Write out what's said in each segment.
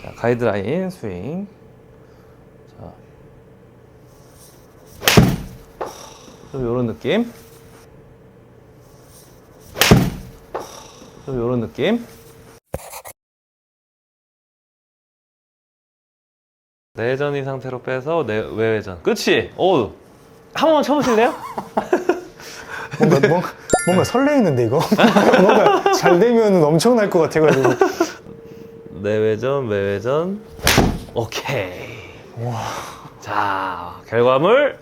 자, 가이드라인 스윙. 자, 좀 요런 느낌. 좀 요런 느낌. 내전 이 상태로 빼서 외회전. 그치? 오, 한 번만 쳐보실래요? 뭔가 설레이는데 이거? 뭔가 잘 되면 엄청날 것 같아가지고. 내외전, 외외전. 오케이. 와, 자, 결과물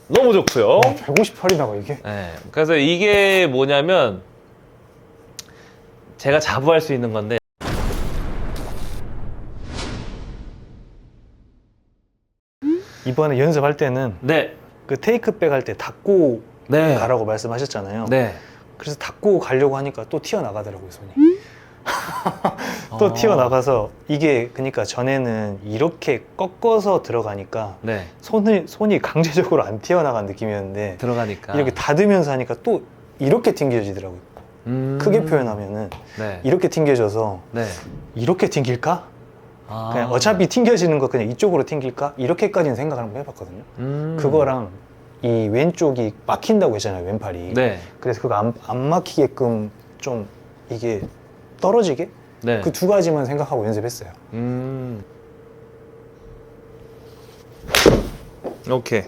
너무 좋고요. 158이 나가 이게? 네, 그래서 이게 뭐냐면 제가 자부할 수 있는 건데 이번에 연습할 때는 네, 그 테이크백 할 때 닫고 네, 가라고 말씀하셨잖아요. 네. 그래서 닫고 가려고 하니까 또 튀어나가더라고요, 손이. 또 튀어나가서 이게 그러니까 전에는 이렇게 꺾어서 들어가니까 네, 손이 강제적으로 안 튀어나간 느낌이었는데 들어가니까 이렇게 닫으면서 하니까 또 이렇게 튕겨지더라고요. 크게 표현하면은 네, 이렇게 튕겨져서 네. 이렇게 튕길까? 아. 그냥 어차피 튕겨지는 거 그냥 이쪽으로 튕길까? 이렇게까지는 생각을 한번 해봤거든요. 그거랑 이 왼쪽이 막힌다고 했잖아요, 왼팔이. 네, 그래서 그거 안 막히게끔 좀 이게 떨어지게? 네. 그 두 가지만 생각하고 연습했어요. 오케이.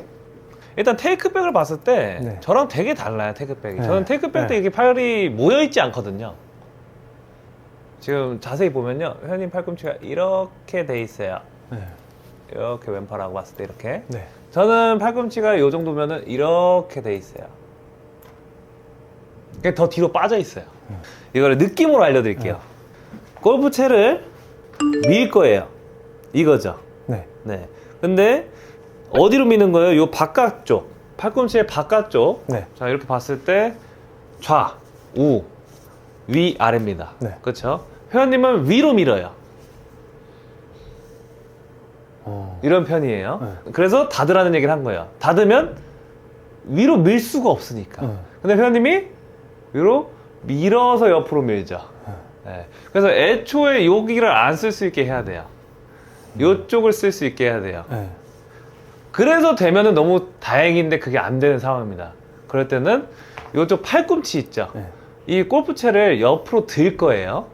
일단 테이크백을 봤을 때 네. 저랑 되게 달라요, 테이크백이. 네. 저는 테이크백 때 네. 이렇게 팔이 모여있지 않거든요. 지금 자세히 보면요, 회원님 팔꿈치가 이렇게 돼 있어요. 네. 이렇게 왼팔하고 봤을 때 이렇게. 네. 저는 팔꿈치가 이 정도면은 이렇게 돼 있어요. 그냥 더 뒤로 빠져 있어요. 이거를 느낌으로 알려드릴게요. 골프채를 밀 거예요. 이거죠. 네. 네. 근데 어디로 미는 거예요? 요 바깥쪽, 팔꿈치의 바깥쪽. 네. 자, 이렇게 봤을 때 좌, 우, 위, 아래입니다. 네. 그렇죠? 회원님은 위로 밀어요. 이런 편이에요. 그래서 닫으라는 얘기를 한 거예요. 닫으면 위로 밀 수가 없으니까. 근데 회원님이 위로 밀어서 옆으로 밀죠. 네. 그래서 애초에 여기를 안 쓸 수 있게 해야 돼요. 이쪽을 쓸 수 있게 해야 돼요. 네. 그래서 되면은 너무 다행인데 그게 안 되는 상황입니다. 그럴 때는 이쪽 팔꿈치 있죠. 네. 이 골프채를 옆으로 들 거예요.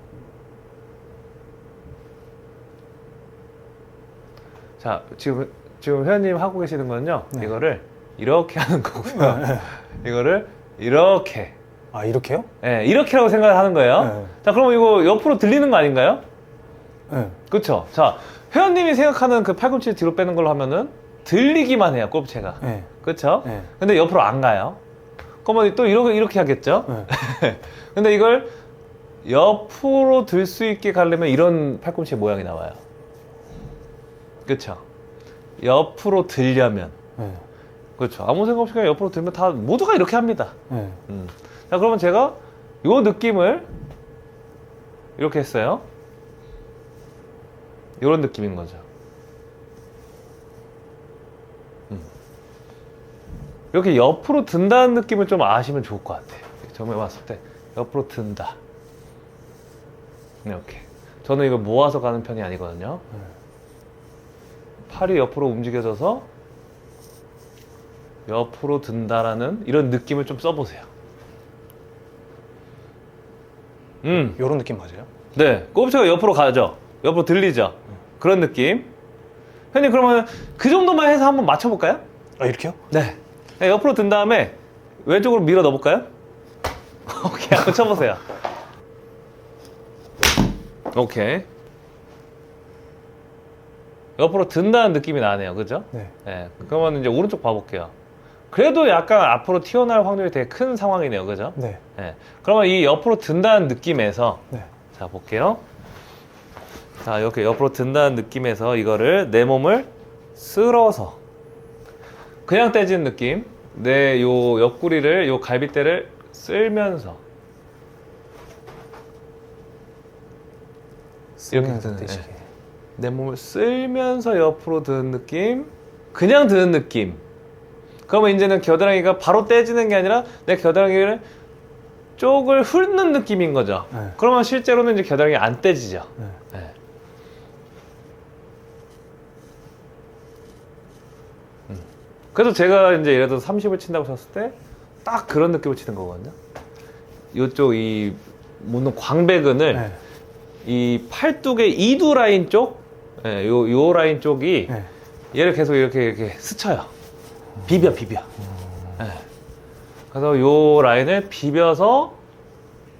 자, 지금 회원님 하고 계시는 거는요. 네. 이거를 이렇게 하는 거고요. 이거를 이렇게. 아, 이렇게요? 네, 이렇게라고 생각을 하는 거예요. 네. 자, 그러면 이거 옆으로 들리는 거 아닌가요? 네. 그쵸? 자, 회원님이 생각하는 그 팔꿈치를 뒤로 빼는 걸로 하면은 들리기만 해요, 골프채가. 네. 그쵸? 네. 근데 옆으로 안 가요. 그러면 또 이렇게 하겠죠? 네. 근데 이걸 옆으로 들 수 있게 가려면 이런 팔꿈치 모양이 나와요. 그쵸? 옆으로 들려면. 네. 그렇죠. 아무 생각 없이 그냥 옆으로 들면 다 모두가 이렇게 합니다. 네. 자, 그러면 제가 요 느낌을 이렇게 했어요. 요런 느낌인 거죠. 이렇게 옆으로 든다는 느낌을 좀 아시면 좋을 것 같아요. 처음에 봤을 때 옆으로 든다. 이렇게. 저는 이걸 모아서 가는 편이 아니거든요. 팔이 옆으로 움직여져서 옆으로 든다라는 이런 느낌을 좀 써보세요. 이런 느낌 맞아요? 네, 골프채가 옆으로 가죠. 옆으로 들리죠. 그런 느낌. 형님, 그러면 그 정도만 해서 한번 맞춰볼까요? 아, 이렇게요? 네. 네, 옆으로 든 다음에 왼쪽으로 밀어 넣어볼까요? 오케이, 한번 쳐보세요. 오케이. 옆으로 든다는 느낌이 나네요, 그죠? 네. 네. 그러면 이제 오른쪽 봐볼게요. 그래도 약간 앞으로 튀어나올 확률이 되게 큰 상황이네요, 그죠? 네. 네. 그러면 이 옆으로 든다는 느낌에서 네. 자, 볼게요. 자, 이렇게 옆으로 든다는 느낌에서 이거를 내 몸을 쓸어서 그냥 떼지는 느낌, 내 요 옆구리를, 요 갈비뼈를 쓸면서 이렇게 쓰면서 드는, 떼시게. 내 몸을 쓸면서 옆으로 드는 느낌, 그냥 드는 느낌. 그러면 이제는 겨드랑이가 바로 떼지는 게 아니라 내 겨드랑이를 쪽을 훑는 느낌인 거죠. 네. 그러면 실제로는 이제 겨드랑이 안 떼지죠. 네. 네. 그래서 제가 이제 예를 들어서 30을 친다고 쳤을 때 딱 그런 느낌을 치는 거거든요. 이쪽 이 묻는 광배근을 네. 이 팔뚝의 이두 라인 쪽, 예, 요 라인 쪽이 네. 얘를 계속 이렇게 스쳐요. 비벼. 예. 그래서 요 라인을 비벼서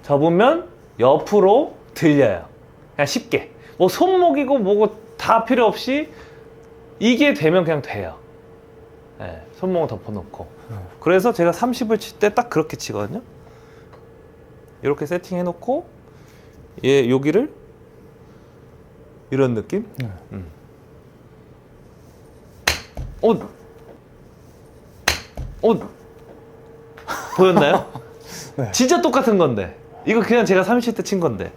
접으면 옆으로 들려요. 그냥 쉽게. 뭐 손목이고 뭐고 다 필요 없이 이게 되면 그냥 돼요. 예, 손목을 덮어놓고. 그래서 제가 30을 칠 때 딱 그렇게 치거든요. 이렇게 세팅해놓고 얘 여기를 이런 느낌? 보였나요? 네. 진짜 똑같은 건데 이거 그냥 제가 30대 친 건데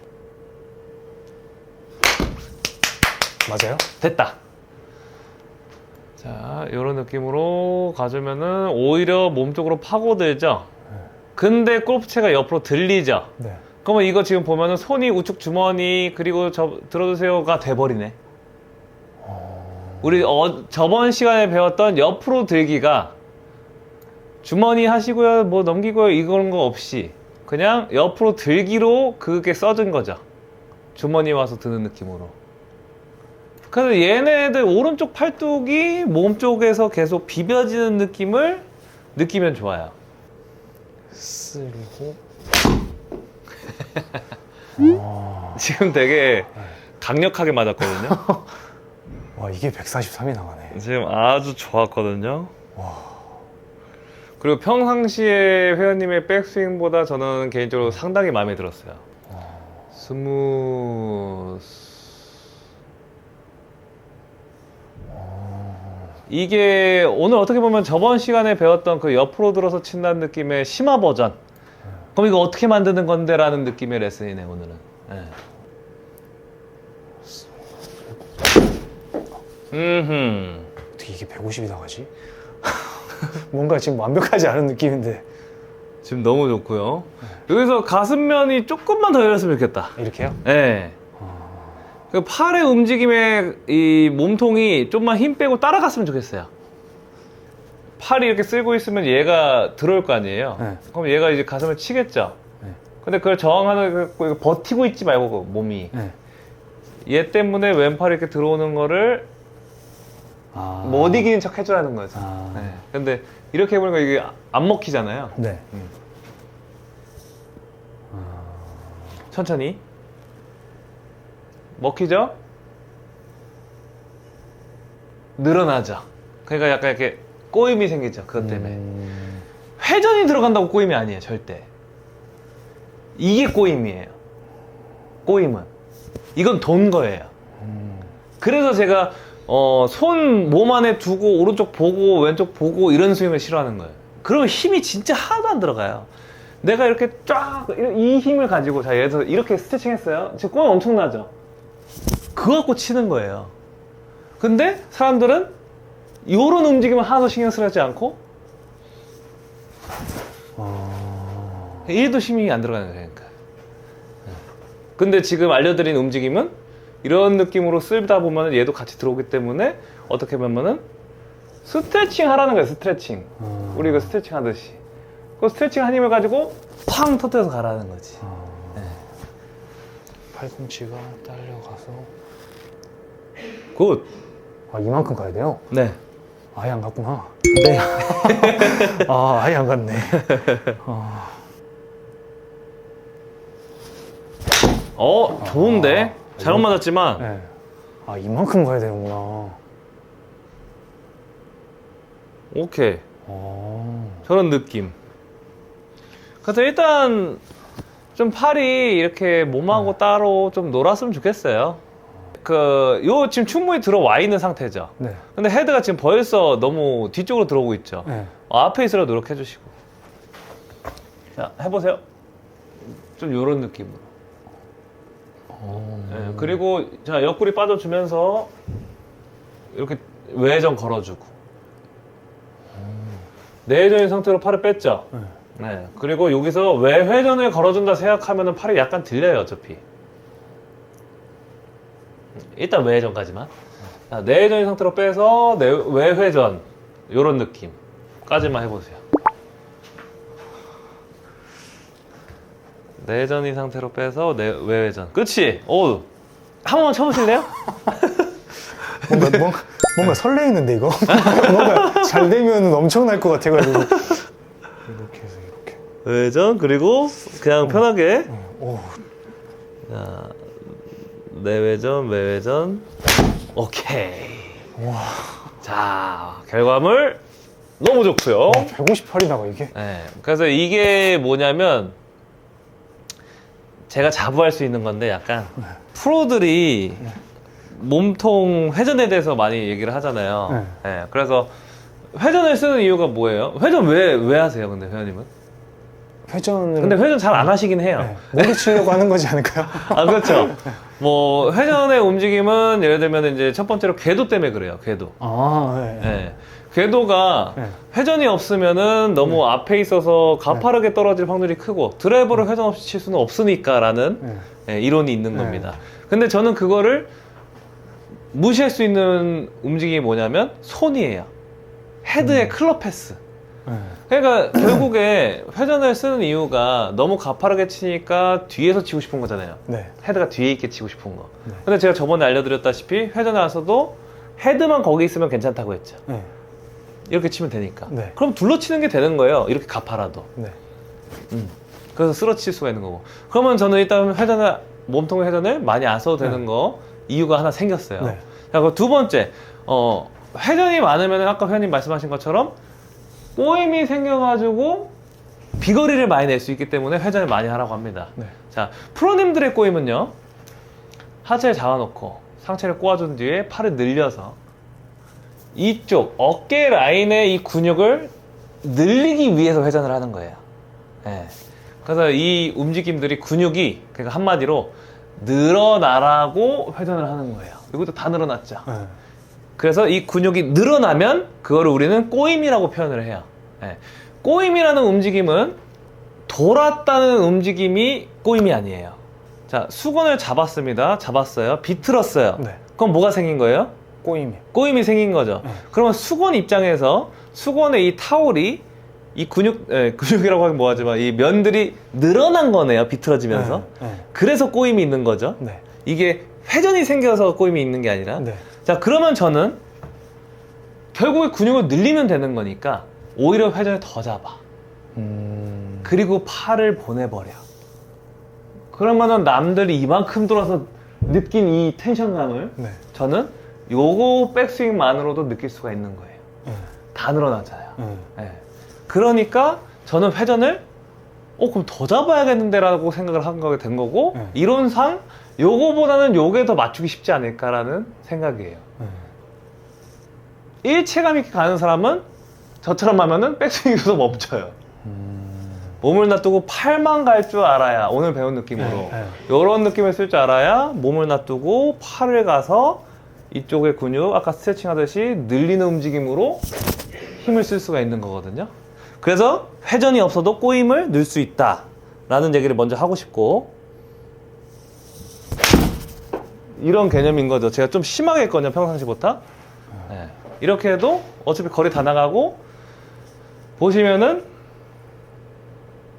맞아요? 됐다. 자, 이런 느낌으로 가주면은 오히려 몸 쪽으로 파고들죠. 근데 골프채가 옆으로 들리죠. 네. 그러면 이거 지금 보면은 손이 우측 주머니 그리고 들어주세요가 돼버리네. 우리 저번 시간에 배웠던 옆으로 들기가 주머니 하시고요, 뭐 넘기고요 이런 거 없이 그냥 옆으로 들기로 그게 써진 거죠. 주머니 와서 드는 느낌으로. 그래서 얘네들 오른쪽 팔뚝이 몸 쪽에서 계속 비벼지는 느낌을 느끼면 좋아요. 쓸고. 지금 되게 강력하게 맞았거든요. 와, 이게 143이 나가네. 지금 아주 좋았거든요. 그리고 평상시에 회원님의 백스윙보다 저는 개인적으로 상당히 마음에 들었어요. 스무스. 이게 오늘 어떻게 보면 저번 시간에 배웠던 그 옆으로 들어서 친다는 느낌의 심화 버전. 그럼 이거 어떻게 만드는 건데? 라는 느낌의 레슨이네, 오늘은. 네. 어떻게 이게 150이 나가지? 뭔가 지금 완벽하지 않은 느낌인데. 지금 너무 좋고요. 여기서 가슴면이 조금만 더 열렸으면 좋겠다. 이렇게요? 네. 그 팔의 움직임에 이 몸통이 좀만 힘 빼고 따라갔으면 좋겠어요. 팔이 이렇게 쓸고 있으면 얘가 들어올 거 아니에요. 네. 그럼 얘가 이제 가슴을 치겠죠. 네. 근데 그걸 저항하는 거 버티고 있지 말고 몸이 네. 얘 때문에 왼팔이 이렇게 들어오는 거를 못 이기는 척 해주라는 거죠. 네. 근데 이렇게 해보니까 이게 안 먹히잖아요. 네. 천천히 먹히죠? 늘어나죠. 그러니까 약간 이렇게 꼬임이 생기죠. 그것 때문에. 회전이 들어간다고 꼬임이 아니에요. 절대. 이게 꼬임이에요. 꼬임은. 이건 돈 거예요. 그래서 제가 손 몸 안에 두고 오른쪽 보고 왼쪽 보고 이런 스윙을 싫어하는 거예요. 그러면 힘이 진짜 하나도 안 들어가요. 내가 이렇게 쫙 이 힘을 가지고 자 예를 들어서 이렇게 스트레칭 했어요. 지금 꼬임 엄청나죠? 그거 갖고 치는 거예요. 근데 사람들은 이런 움직임을 하나도 신경 쓰지 않고 1도 힘이 안 들어가는 거예요. 그러니까. 근데 지금 알려드린 움직임은 이런 느낌으로 쓰다 보면 얘도 같이 들어오기 때문에 어떻게 보면은 스트레칭 하라는 거예요. 스트레칭. 우리 이거 스트레칭 하듯이 그 스트레칭 한 힘을 가지고 팡 터뜨려서 가라는 거지. 네. 팔꿈치가 딸려가서. 굿. 이만큼 가야 돼요? 네. 아예 안 갔구나. 네. 아예 안 갔네. 좋은데? 잘못 맞았지만 네. 이만큼 가야 되는구나. 오케이. 저런 느낌. 그래서 일단 좀 팔이 이렇게 몸하고 따로 좀 놀았으면 좋겠어요. 요 지금 충분히 들어와 있는 상태죠. 네. 근데 헤드가 지금 벌써 너무 뒤쪽으로 들어오고 있죠. 네. 앞에 있으려 노력해 주시고. 자, 해보세요. 좀 요런 느낌으로. 네, 그리고 자 옆구리 빠져주면서 이렇게 외전 걸어주고 내회전인 상태로 팔을 뺐죠. 네. 그리고 여기서 외회전을 걸어준다 생각하면 팔이 약간 들려요. 어차피 일단 외회전까지만. 자, 내회전인 상태로 빼서 외회전 요런 느낌까지만 해보세요. 내전인 상태로 빼서 외회전. 그치? 오, 한 번만 쳐보실래요? 뭔가 설레이는데 이거? 뭔가 잘 되면 엄청날 것 같아가지고 이렇게 해서 이렇게 외회전. 그리고 그냥 편하게 오. 자, 내외전, 외외전. 오케이. 와. 자, 결과물 너무 좋고요. 158이 나가 이게? 네, 그래서 이게 뭐냐면 제가 자부할 수 있는 건데 약간 프로들이 몸통 회전에 대해서 많이 얘기를 하잖아요. 네, 그래서 회전을 쓰는 이유가 뭐예요? 회전 왜 하세요, 근데 회원님은? 회전을 근데 회전 잘 안 하시긴 해요. 머리 치려고 하는 거지 않을까요? 아, 그렇죠. 뭐 회전의 움직임은 예를 들면 이제 첫 번째로 궤도 때문에 그래요. 궤도. 아, 네. 네. 궤도가 네. 회전이 없으면은 너무 앞에 있어서 가파르게 떨어질 확률이 크고 드라이버를 회전 없이 칠 수는 없으니까라는 이론이 있는 겁니다. 근데 저는 그거를 무시할 수 있는 움직임이 뭐냐면 손이에요. 헤드의 클럽 패스. 그러니까 결국에 회전을 쓰는 이유가 너무 가파르게 치니까 뒤에서 치고 싶은 거잖아요. 네. 헤드가 뒤에 있게 치고 싶은 거. 근데 제가 저번에 알려드렸다시피 회전을 와서도 헤드만 거기 있으면 괜찮다고 했죠. 이렇게 치면 되니까. 네. 그럼 둘러치는 게 되는 거예요. 이렇게 가파라도. 네. 그래서 쓰러칠 수가 있는 거고. 그러면 저는 일단 몸통 회전을 많이 안 써도 되는 거 이유가 하나 생겼어요. 네. 자, 그리고 두 번째, 회전이 많으면 아까 회원님 말씀하신 것처럼 꼬임이 생겨가지고 비거리를 많이 낼 수 있기 때문에 회전을 많이 하라고 합니다. 네. 자, 프로님들의 꼬임은요, 하체를 잡아놓고 상체를 꼬아준 뒤에 팔을 늘려서 이쪽 어깨 라인의 이 근육을 늘리기 위해서 회전을 하는 거예요. 네. 그래서 이 움직임들이 근육이, 그러니까 한마디로 늘어나라고 회전을 하는 거예요. 이것도 다 늘어났죠. 그래서 이 근육이 늘어나면 그거를 우리는 꼬임이라고 표현을 해요. 네. 꼬임이라는 움직임은 돌았다는 움직임이 꼬임이 아니에요. 자, 수건을 잡았어요. 비틀었어요. 네. 그럼 뭐가 생긴 거예요? 꼬임이 생긴 거죠. 그러면 수건 입장에서 수건의 이 타올이 이 근육이라고 하긴 뭐하지만 이 면들이 늘어난 거네요. 비틀어지면서. 그래서 꼬임이 있는 거죠. 네. 이게 회전이 생겨서 꼬임이 있는 게 아니라. 네. 자, 그러면 저는 결국에 근육을 늘리면 되는 거니까 오히려 회전을 더 잡아. 그리고 팔을 보내버려. 그러면은 남들이 이만큼 돌아서 느낀 이 텐션감을 네. 저는 요거 백스윙만으로도 느낄 수가 있는 거예요. 다 늘어나잖아요. 네. 그러니까 저는 회전을 그럼 더 잡아야겠는데 라고 생각을 하게 된 거고, 이론상 요거보다는 요게 더 맞추기 쉽지 않을까라는 생각이에요. 일체감 있게 가는 사람은 저처럼 하면은 백스윙에서 멈춰요. 몸을 놔두고 팔만 갈 줄 알아야, 오늘 배운 느낌으로 요런 느낌을 쓸 줄 알아야 몸을 놔두고 팔을 가서 이쪽의 근육, 아까 스트레칭 하듯이 늘리는 움직임으로 힘을 쓸 수가 있는 거거든요. 그래서 회전이 없어도 꼬임을 넣을 수 있다 라는 얘기를 먼저 하고 싶고, 이런 개념인 거죠. 제가 좀 심하게 했거든요, 평상시보다. 네. 이렇게 해도 어차피 거리 다 나가고, 보시면은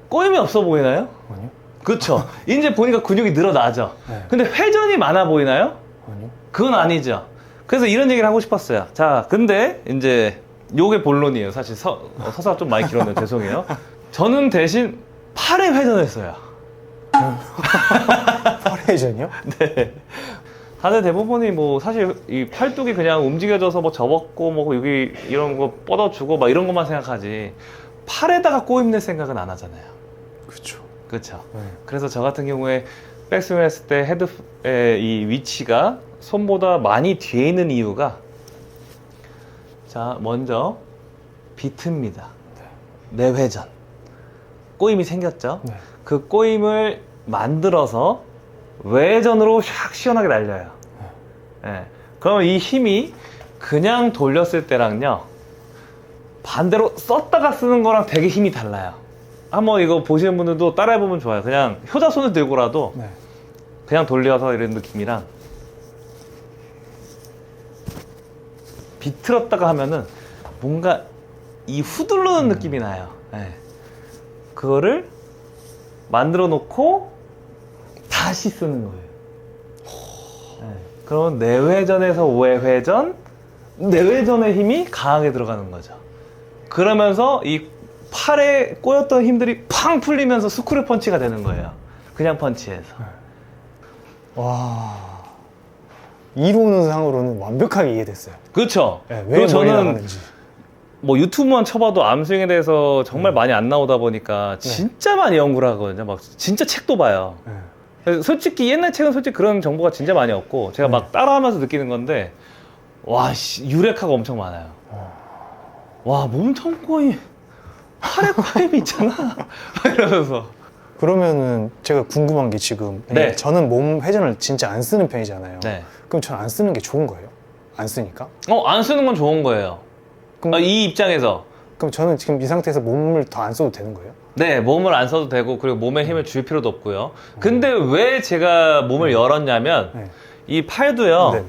꼬임이 없어 보이나요? 아니요. 그쵸. 이제 보니까 근육이 늘어나죠. 네. 근데 회전이 많아 보이나요? 아니요. 그건 아니죠. 그래서 이런 얘기를 하고 싶었어요. 자, 근데 이제 요게 본론이에요. 사실 서사가 좀 많이 길었네요. 죄송해요. 저는 대신 팔에 회전을 써요. 팔회전이요? 네. 다들 대부분이 뭐 사실 이 팔뚝이 그냥 움직여져서 뭐 접었고 뭐 여기 이런 거 뻗어주고 막 이런 것만 생각하지, 팔에다가 꼬임 낼 생각은 안 하잖아요. 그렇죠. 그렇죠. 그래서 저 같은 경우에 백스윙을 했을 때 헤드의 이 위치가 손보다 많이 뒤에 있는 이유가, 자, 먼저 비트입니다. 내회전. 꼬임이 생겼죠? 네. 그 꼬임을 만들어서 외전으로 샥 시원하게 날려요. 네. 그러면 이 힘이 그냥 돌렸을 때랑요, 반대로 썼다가 쓰는 거랑 되게 힘이 달라요. 한번 이거 보시는 분들도 따라해보면 좋아요. 그냥 효자손을 들고라도 그냥 돌려서 이런 느낌이랑 비틀었다가 하면은 뭔가 이 후들르는 느낌이 나요. 예. 그거를 만들어 놓고 다시 쓰는 거예요. 예. 그러면 내회전에서 외회전, 내회전의 힘이 강하게 들어가는 거죠. 그러면서 이 팔에 꼬였던 힘들이 팡 풀리면서 스크류 펀치가 되는 거예요. 그냥 펀치에서. 와, 이론상으로는 완벽하게 이해됐어요. 그렇죠. 네, 그리고 왜 저는 저는 나가는지. 뭐 유튜브만 쳐봐도 암스윙에 대해서 정말 많이 안 나오다 보니까 진짜 많이 연구를 하거든요. 막 진짜 책도 봐요. 네. 그래서 솔직히 옛날 책은 솔직히 그런 정보가 진짜 많이 없고 제가 막 따라하면서 느끼는 건데 와 씨, 유레카가 엄청 많아요. 와 몸통 꼬임, 팔에 꼬임이 있잖아. 막 이러면서. 그러면은 제가 궁금한 게 지금 네. 저는 몸 회전을 진짜 안 쓰는 편이잖아요. 네. 그럼 저는 안 쓰는 게 좋은 거예요? 안 쓰니까? 안 쓰는 건 좋은 거예요. 그럼, 이 입장에서. 그럼 저는 지금 이 상태에서 몸을 더 안 써도 되는 거예요? 네, 몸을 안 써도 되고 그리고 몸에 힘을 줄 필요도 없고요. 근데 왜 제가 몸을 열었냐면 네. 이 팔도요. 네.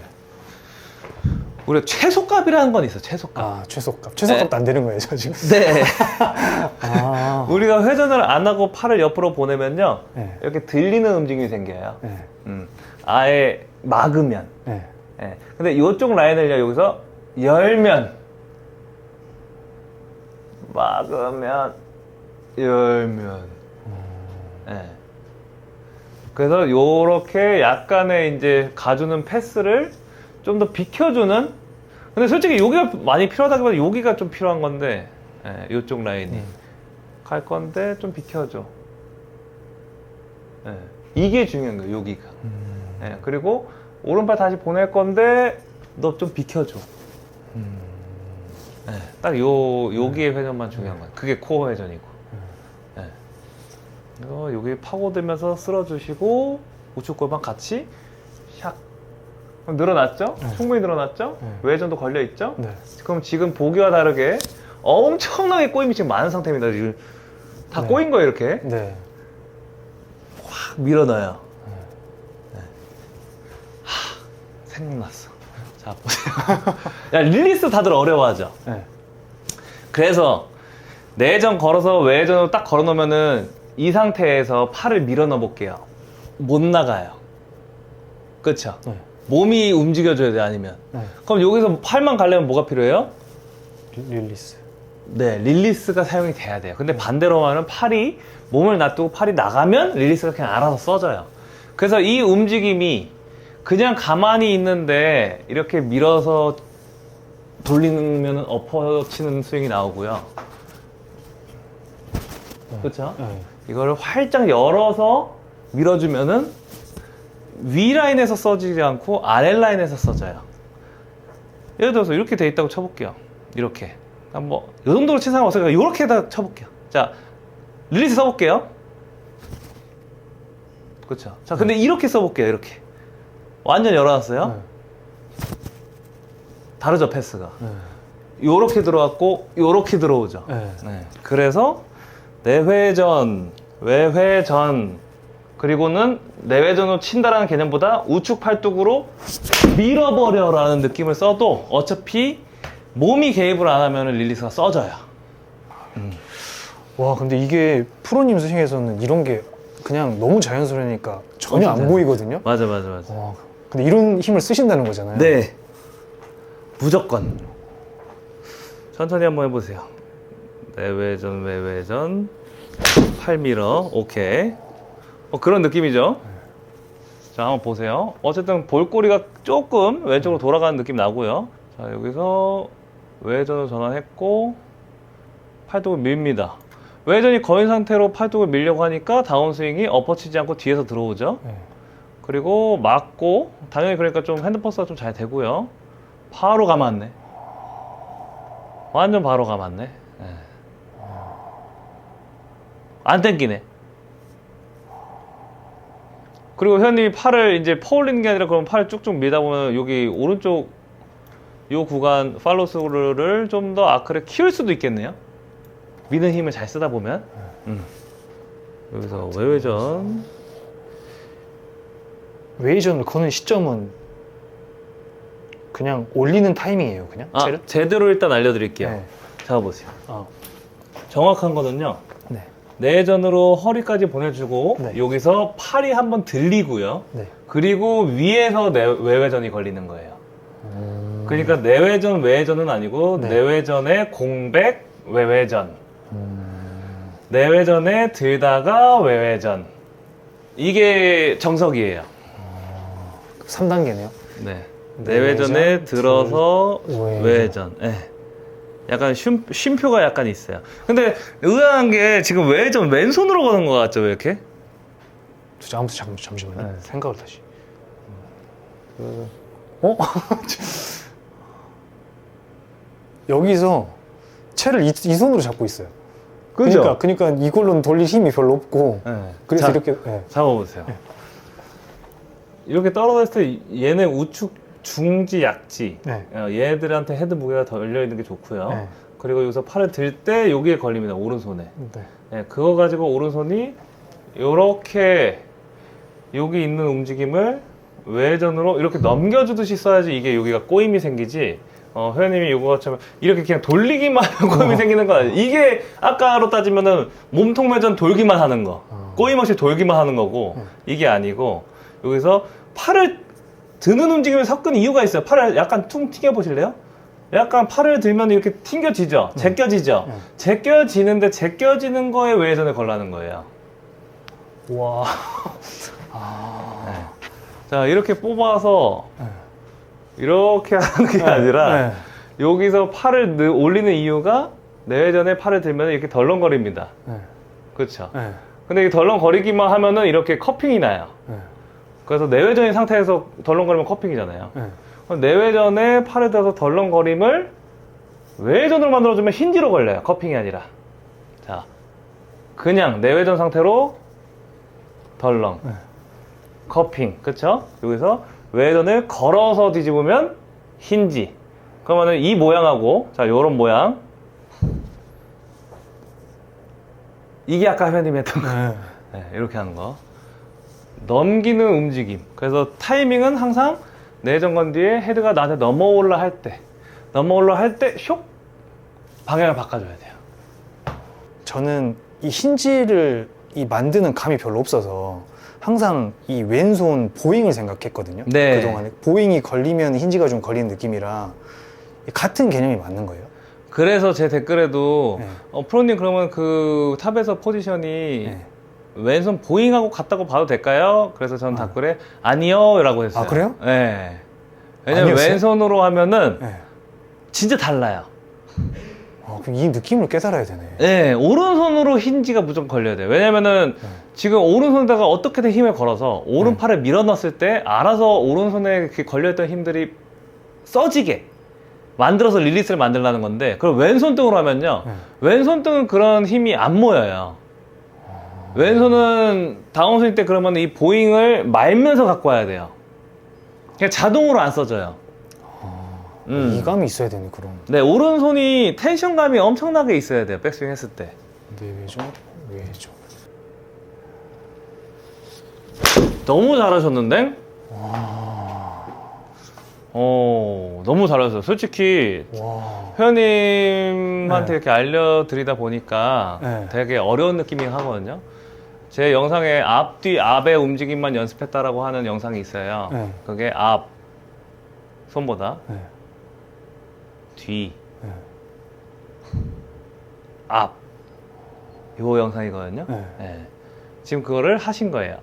우리가 최소값이라는 건 있어. 최소값. 아, 최소값. 최소값도 안 되는 거예요, 저 지금? 네. 아. 우리가 회전을 안 하고 팔을 옆으로 보내면요. 네. 이렇게 들리는 움직임이 생겨요. 네. 아예 막으면. 네. 예. 근데 이쪽 라인을요, 여기서 열면. 막으면. 열면. 예. 그래서 요렇게 약간의 이제 가주는 패스를 좀 더 비켜주는. 근데 솔직히 여기가 많이 필요하다기보다 여기가 좀 필요한 건데, 예, 이쪽 라인이 갈 건데 좀 비켜줘. 예, 이게 중요한 거예요. 여기가. 예, 그리고 오른팔 다시 보낼 건데 너 좀 비켜줘. 예, 딱 여기의 회전만 중요한 거예요. 그게 코어 회전이고. 예. 그래서 여기 파고들면서 쓸어주시고 우측 골반 같이 샥. 그럼 늘어났죠? 충분히 늘어났죠? 외전도 걸려있죠? 네. 그럼 지금 보기와 다르게 엄청나게 꼬임이 지금 많은 상태입니다. 지금 다 네. 꼬인 거예요, 이렇게. 네. 확 밀어넣어요. 네. 생각났어. 자, 보세요. 야, 릴리스 다들 어려워하죠? 네. 그래서 내전 걸어서 외전으로 딱 걸어놓으면은 이 상태에서 팔을 밀어넣어 볼게요. 못 나가요. 그쵸? 네. 몸이 움직여줘야 돼, 아니면. 네. 그럼 여기서 팔만 가려면 뭐가 필요해요? 릴리스. 네, 릴리스가 사용이 돼야 돼요. 근데 반대로 하면 팔이, 몸을 놔두고 팔이 나가면 릴리스가 그냥 알아서 써져요. 그래서 이 움직임이 그냥 가만히 있는데 이렇게 밀어서 돌리면 엎어치는 스윙이 나오고요. 그렇죠? 네. 이거를 활짝 열어서 밀어주면은 위 라인에서 써지지 않고 아래 라인에서 써져요. 예를 들어서 이렇게 돼 있다고 쳐볼게요. 이렇게. 뭐, 이 정도로 친 상관 없으니까 이렇게다 쳐볼게요. 자, 릴리스 써볼게요. 그렇죠. 자, 근데 이렇게 써볼게요. 이렇게. 완전 열어놨어요. 네. 다르죠, 패스가. 네. 요렇게 들어왔고, 요렇게 들어오죠. 네. 네. 그래서, 내회전, 외회전, 그리고는 내회전으로 친다라는 개념보다 우측 팔뚝으로 밀어버려라는 느낌을 써도 어차피 몸이 개입을 안 하면 릴리스가 써져요. 와, 근데 이게 프로님 스윙에서는 이런 게 그냥 너무 자연스러우니까 전혀 안 보이거든요? 맞아. 와, 근데 이런 힘을 쓰신다는 거잖아요. 네. 무조건. 천천히 한번 해보세요. 내외전, 외외전, 팔 밀어, 오케이. 그런 느낌이죠. 자, 한번 보세요. 어쨌든 볼꼬리가 조금 왼쪽으로 돌아가는 느낌 나고요. 자, 여기서 외전으로 전환했고 팔뚝을 밀니다. 외전이 거인 상태로 팔뚝을 밀려고 하니까 다운스윙이 엎어치지 않고 뒤에서 들어오죠. 네. 그리고 맞고 당연히 그러니까 좀 핸드퍼스가 좀 잘 되고요. 바로 감았네. 완전 바로 감았네. 네. 안 땡기네. 그리고 회원님이 팔을 이제 퍼올리는 게 아니라 그럼 팔을 쭉쭉 밀다 보면 여기 오른쪽 요 구간 팔로스루를 좀 더 아크를 키울 수도 있겠네요. 미는 힘을 잘 쓰다 보면. 여기서 외회전. 외전을 거는 시점은 그냥 올리는 타이밍이에요, 그냥 아, 채를? 제대로 일단 알려드릴게요. 네. 잡아보세요. 아, 정확한 거는요. 네. 내전으로 허리까지 보내주고 네. 여기서 팔이 한번 들리고요. 네. 그리고 위에서 외회전이 걸리는 거예요. 그러니까 내외전, 외회전은 아니고 네. 내외전에 공백, 외회전. 내외전에 들다가 외회전. 이게 정석이에요. 3단계네요. 네. 내외전, 내외전에 들어서 외회전. 외회전. 네. 약간 쉼표가 약간 있어요. 근데 의아한 게 지금 외회전 왼손으로 가는 것 같죠, 왜 이렇게? 잠시만요. 네. 생각을 다시. 어? 여기서 채를 이 손으로 잡고 있어요. 그죠? 그러니까 이걸로는 돌릴 힘이 별로 없고. 네. 그래서 자, 이렇게. 네. 잡아보세요. 이렇게 떨어졌을 때 얘네 우측 중지, 약지. 네. 얘들한테 헤드 무게가 더 열려있는 게 좋고요. 네. 그리고 여기서 팔을 들 때 여기에 걸립니다. 오른손에. 네. 네, 그거 가지고 오른손이 요렇게 여기 있는 움직임을 외전으로 이렇게 넘겨주듯이 써야지 이게 여기가 꼬임이 생기지. 회원님이 요거처럼 이렇게 그냥 돌리기만 하면 꼬임이 생기는 거 아니에요. 이게 아까로 따지면은 몸통 회전 돌기만 하는 거. 꼬임 없이 돌기만 하는 거고 이게 아니고 여기서 팔을 드는 움직임을 섞은 이유가 있어요. 팔을 약간 퉁 튕겨 보실래요? 약간 팔을 들면 이렇게 튕겨지죠? 제껴지죠? 제껴지는데 제껴지는 거에 외전을 걸라는 거예요. 와. 네. 자, 이렇게 뽑아서 이렇게 하는 게 아니라 네. 여기서 팔을 올리는 이유가 내외전에 팔을 들면 이렇게 덜렁거립니다. 네. 그렇죠? 네. 근데 이 덜렁거리기만 하면은 이렇게 커핑이 나요. 네. 그래서 내외전인 상태에서 덜렁거리면 커핑이잖아요. 네. 그럼 내외전에 팔을 들어서 덜렁거림을 외전으로 만들어주면 힌지로 걸려요. 커핑이 아니라. 자, 그냥 내외전 상태로 덜렁. 네. 커핑. 그쵸? 여기서 외전을 걸어서 뒤집으면 힌지. 그러면은 이 모양하고, 자, 요런 모양. 이게 아까 회원님이 했던 거. 네. 네, 이렇게 하는 거. 넘기는 움직임. 그래서 타이밍은 항상 내전건 뒤에 헤드가 나한테 넘어올라 할 때, 쇽! 방향을 바꿔줘야 돼요. 저는 이 힌지를 만드는 감이 별로 없어서 항상 이 왼손 보잉을 생각했거든요. 네. 그동안에 보잉이 걸리면 힌지가 좀 걸리는 느낌이라 같은 개념이 맞는 거예요. 그래서 제 댓글에도, 네. 프로님 그러면 그 탑에서 포지션이 네. 왼손 보잉하고 같다고 봐도 될까요? 그래서 저는 댓글에 아니요 라고 했어요. 아, 그래요? 네. 왜냐면 아니었어요? 왼손으로 하면은 네. 진짜 달라요. 그럼 이 느낌을 깨달아야 되네. 네, 오른손으로 힌지가 무조건 걸려야 돼요. 왜냐면은 지금 오른손에다가 어떻게든 힘을 걸어서 오른팔을 밀어 넣었을 때 알아서 오른손에 이렇게 걸려있던 힘들이 써지게 만들어서 릴리스를 만들라는 건데, 그럼 왼손등으로 하면요. 왼손등은 그런 힘이 안 모여요. 왼손은 다운스윙 때 그러면 이 보잉을 말면서 갖고 와야 돼요. 그냥 자동으로 안 써져요. 이감이 있어야 되네, 그럼. 네, 오른손이 텐션감이 엄청나게 있어야 돼요. 백스윙 했을 때. 내외전, 외전. 너무 잘하셨는데? 너무 잘하셨어요. 솔직히 와. 회원님한테 네. 이렇게 알려드리다 보니까 네. 되게 어려운 느낌이 하거든요. 제 영상에 앞뒤 앞의 움직임만 연습했다라고 하는 영상이 있어요. 네. 그게 앞 손보다 네. 뒤 네. 앞 요 영상이거든요. 네. 네. 지금 그거를 하신 거예요.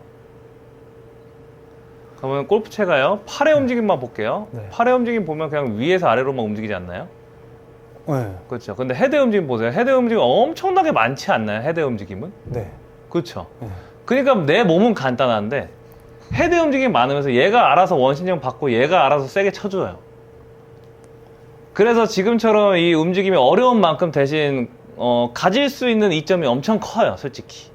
그러면 골프채가요, 팔의 움직임만 볼게요. 네. 팔의 움직임 보면 그냥 위에서 아래로만 움직이지 않나요? 네. 그렇죠. 근데 헤드 움직임 보세요. 헤드 움직임 엄청나게 많지 않나요? 헤드 움직임은? 네. 그렇죠. 네. 그러니까 내 몸은 간단한데 헤드 움직임이 많으면서 얘가 알아서 원심력 받고 얘가 알아서 세게 쳐줘요. 그래서 지금처럼 이 움직임이 어려운 만큼 대신 가질 수 있는 이점이 엄청 커요, 솔직히.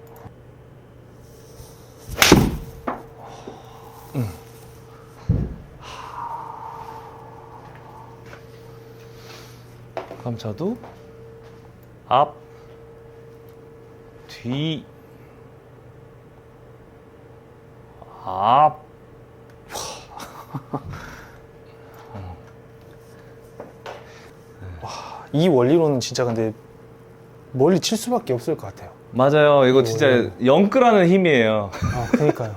그럼 저도 앞, 뒤, 앞, 이 원리로는 진짜 근데 멀리 칠 수밖에 없을 것 같아요. 맞아요. 이거 진짜 영끌하는 힘이에요. 그러니까요.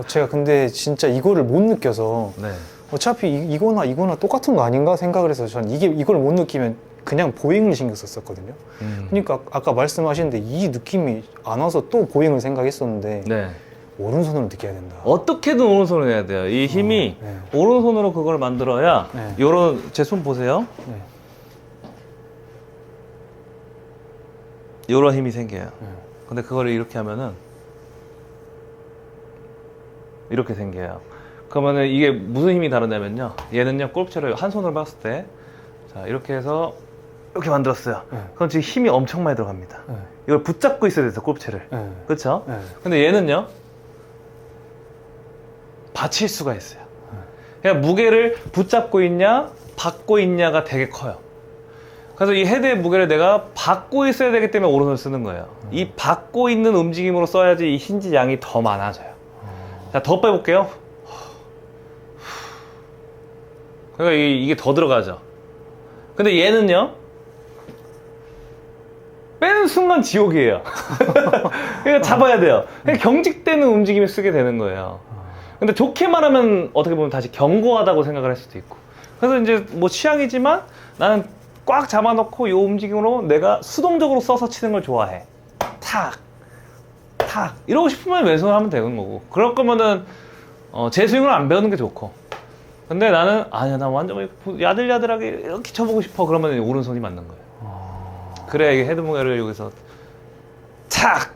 제가 근데 진짜 이거를 못 느껴서 네. 어차피 이거나 똑같은 거 아닌가 생각을 해서 전 이걸 못 느끼면 그냥 보행을 신경 썼었거든요. 그러니까 아까 말씀하셨는데 이 느낌이 안 와서 또 보행을 생각했었는데 네. 오른손으로 느껴야 된다. 어떻게든 오른손으로 해야 돼요. 이 힘이 네. 오른손으로 그걸 만들어야 네. 요런 제 손 보세요. 네. 요런 힘이 생겨요. 네. 근데 그거를 이렇게 하면은 이렇게 생겨요. 그러면은 이게 무슨 힘이 다르냐면요. 얘는요 골프채를 한 손으로 봤을 때 자 이렇게 해서 이렇게 만들었어요. 네. 그럼 지금 힘이 엄청 많이 들어갑니다. 네. 이걸 붙잡고 있어야 돼서 골프채를. 네. 그렇죠? 네. 근데 얘는요 받칠 수가 있어요. 그냥 무게를 붙잡고 있냐 받고 있냐가 되게 커요. 그래서 이 헤드의 무게를 내가 받고 있어야 되기 때문에 오른손을 쓰는 거예요. 이 받고 있는 움직임으로 써야지 이 힌지 양이 더 많아져요. 자, 더 빼볼게요. 그러니까 이게 더 들어가죠. 근데 얘는요 빼는 순간 지옥이에요. 그러니까 잡아야 돼요. 그러니까 경직되는 움직임을 쓰게 되는 거예요. 근데 좋게 말하면 어떻게 보면 다시 견고하다고 생각을 할 수도 있고. 그래서 이제 뭐 취향이지만 나는 꽉 잡아놓고 이 움직임으로 내가 수동적으로 써서 치는 걸 좋아해. 탁, 탁 이러고 싶으면 왼손을 하면 되는 거고. 그럴 거면은 제 스윙을 안 배우는 게 좋고. 근데 나는 아니야 나 완전 야들야들하게 이렇게 쳐보고 싶어. 그러면 오른손이 맞는 거예요. 그래야 이게 헤드 무게를 여기서 탁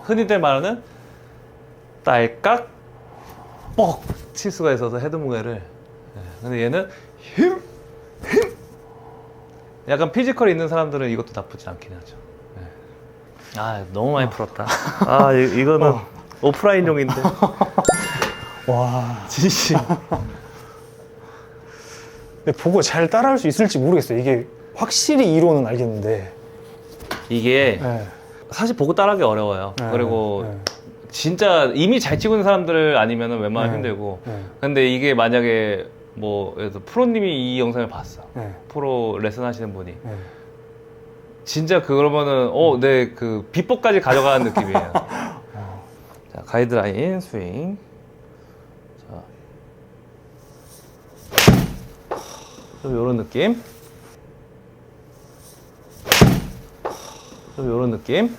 흔히들 말하는 딸깍 뻑 칠 수가 있어서 헤드 무게를. 네. 근데 얘는 힘 약간 피지컬이 있는 사람들은 이것도 나쁘지 않긴 하죠. 네. 아 너무 많이 풀었다. 아 이거는 오프라인용인데. 와. 진심. 근데 보고 잘 따라할 수 있을지 모르겠어요. 이게 확실히 이론은 알겠는데. 이게 네. 사실 보고 따라하기 어려워요. 네. 그리고 네. 진짜 이미 잘 치고 있는 사람들 아니면 웬만하면 네. 힘들고. 네. 근데 이게 만약에 뭐 예를 들어 프로님이 이 영상을 봤어. 네. 프로 레슨 하시는 분이. 네. 진짜 그러면은 내 그 비법까지 가져가는 느낌이에요. 자, 가이드라인 스윙. 자. 좀 요런 느낌. 좀 요런 느낌.